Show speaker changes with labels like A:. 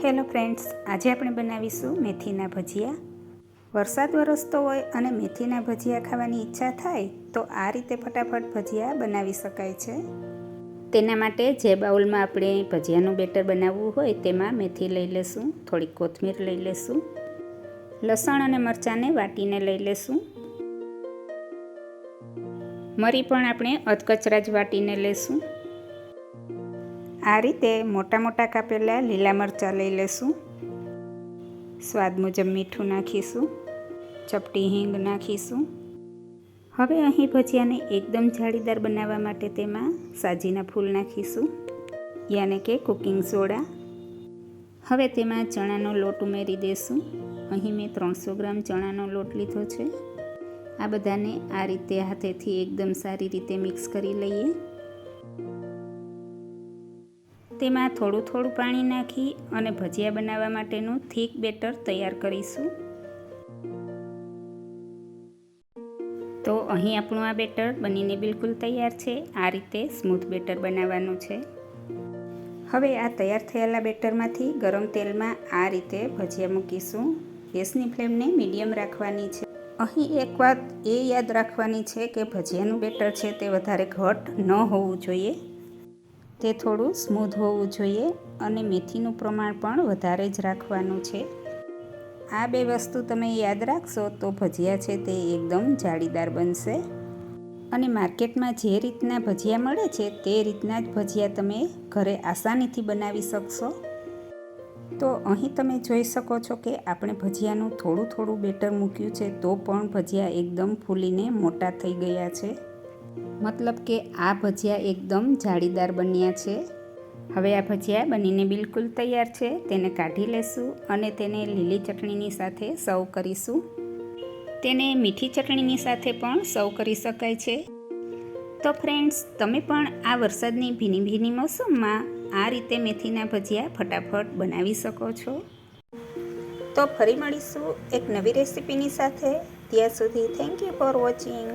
A: Hello friends, આજે આપણે બનાવીશું મેથીના ભજીયા. વરસાદ વરસતો હોય અને મેથીના ભજીયા ખાવાની ઈચ્છા થાય તો આ રીતે ફટાફટ ભજીયા બનાવી શકાય છે. તેના માટે જે બાઉલમાં આપણે ભજીયાનું બેટર બનાવવું હોય તેમાં મેથી લઈ લેશું, થોડીક કોથમીર લઈ લેશું, લસણ અને મરચાંને વાટીને લઈ લેશું. મરી પણ આપણે અધકચરા જ વાટીને લેશું. આ રીતે મોટા મોટા કાપેલા લીલા મરચાં લઈ લેશું. સ્વાદ મુજબ મીઠું નાખીશું, ચપટી હિંગ નાખીશું. હવે અહીં ભજીયાને એકદમ જાળીદાર બનાવવા માટે તેમાં સાજીના ફૂલ નાખીશું, યાને કે કુકિંગ સોડા. હવે તેમાં ચણાનો લોટ ઉમેરી દઈશું. અહીં મેં 300 ગ્રામ ચણાનો લોટ લીધો છે. આ બધાને આ રીતે હાથેથી એકદમ સારી રીતે મિક્સ કરી લઈએ. તેમાં થોડું થોડું પાણી નાખી અને ભજીયા બનાવવા માટેનું થીક બેટર તૈયાર કરીશું. તો અહીં આપણું આ બેટર બનીને બિલકુલ તૈયાર છે. આ રીતે સ્મૂથ બેટર બનાવવાનું છે. હવે આ તૈયાર થયેલા બેટરમાંથી ગરમ તેલમાં આ રીતે ભજીયા મૂકીશું. ગેસની ફ્લેમને મીડિયમ રાખવાની છે. અહીં એક વાત એ યાદ રાખવાની છે કે ભજીયાનું બેટર છે તે વધારે ઘટ ન હોવું જોઈએ, તે થોડું સ્મૂધ હોવું જોઈએ અને મેથીનું પ્રમાણ પણ વધારે જ રાખવાનું છે. આ બે વસ્તુ તમે યાદ રાખશો તો ભજીયા છે તે એકદમ જાળીદાર બનશે અને માર્કેટમાં જે રીતના ભજીયા મળે છે તે રીતના જ ભજીયા તમે ઘરે આસાનીથી બનાવી શકશો. તો અહીં તમે જોઈ શકો છો કે આપણે ભજીયાનું થોડું થોડું બેટર મૂક્યું છે તો પણ ભજીયા એકદમ ફૂલીને મોટા થઈ ગયા છે. મતલબ કે આ ભજીયા એકદમ જાળીદાર બન્યા છે. હવે આ ભજીયા બનીને બિલકુલ તૈયાર છે. તેને કાઢી લેશું અને તેને લીલી ચટણીની સાથે સર્વ કરીશું. તેને મીઠી ચટણીની સાથે પણ સર્વ કરી શકાય છે. તો ફ્રેન્ડ્સ, તમે પણ આ વરસાદની ભીની ભીની મોસમમાં આ રીતે મેથીના ભજીયા ફટાફટ બનાવી શકો છો. તો ફરી મળીશું એક નવી રેસીપીની સાથે. ત્યાં સુધી થેન્ક યુ ફોર વોચિંગ.